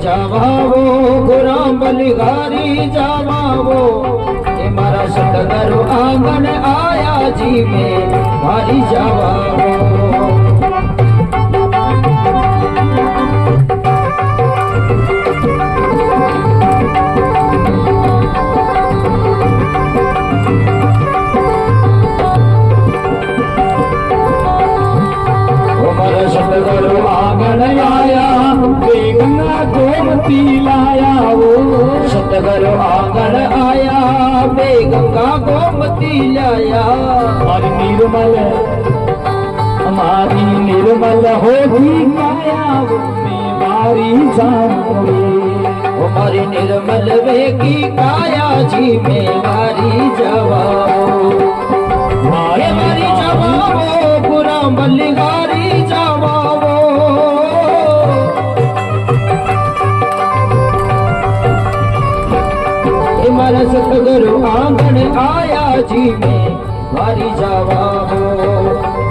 જવાવો ગુરામ બલિહારી જવાવો એ મારા સતગરો આંગણ આયા જી મેં મારી જવાવો सतगुरु आंगन आया बेगंगा गोमती लाया वो सतगुरु आंगन आया बेगंगा गोमती लाया और निर्मल हमारी निर्मल होगी काया वो मेवारी जावे हमारी निर्मल वे की काया जी मेवारी जवाओ मारी जवाओ गुराम बलिहारी जवाओ मारा सतगुरु आंगण आया जी में मारी जवाओ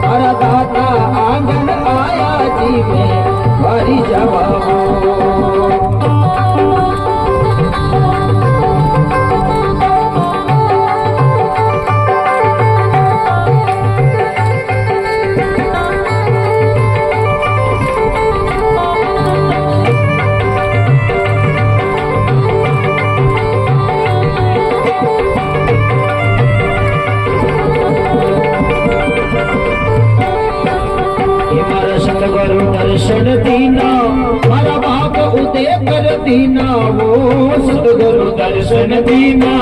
मारा दाता आंगण आया जी में मारी जवाओ दर्शन दीना मारा बाप उदय कर दीना वो सतगुरु दर्शन दीना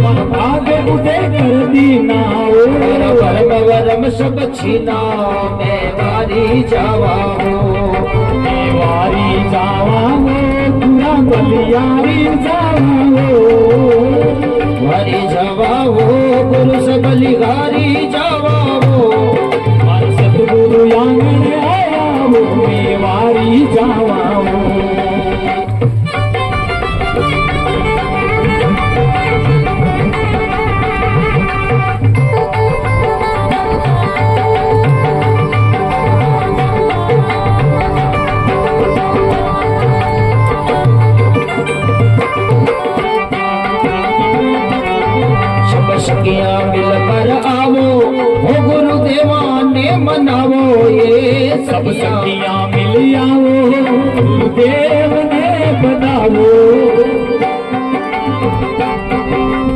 मारा बाप उदय कर दीना वो मेरा परम वरम सब छीना मैं वारी जावा हो मैं वारी जावा हो पूरा बलियारी जावा हो वारी जावा हो गुरु से बलिहारी जावा हो मारा सतगुरु आंगन मेवारी जावाओ सब सखियां मिलकर आवो हो गुरुदेवा ने मनावो ये सब सखियां मिल आओ देव ने बनावो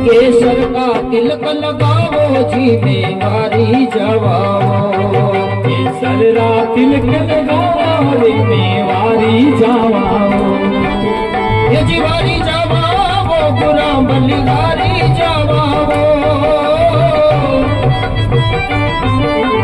केसर का तिलक लगावो जी मेवारी जवाओ केसर का तिलक लगावो रे मेवारी जवाओ ये जीवारी जवाओ गुराम बलिहारी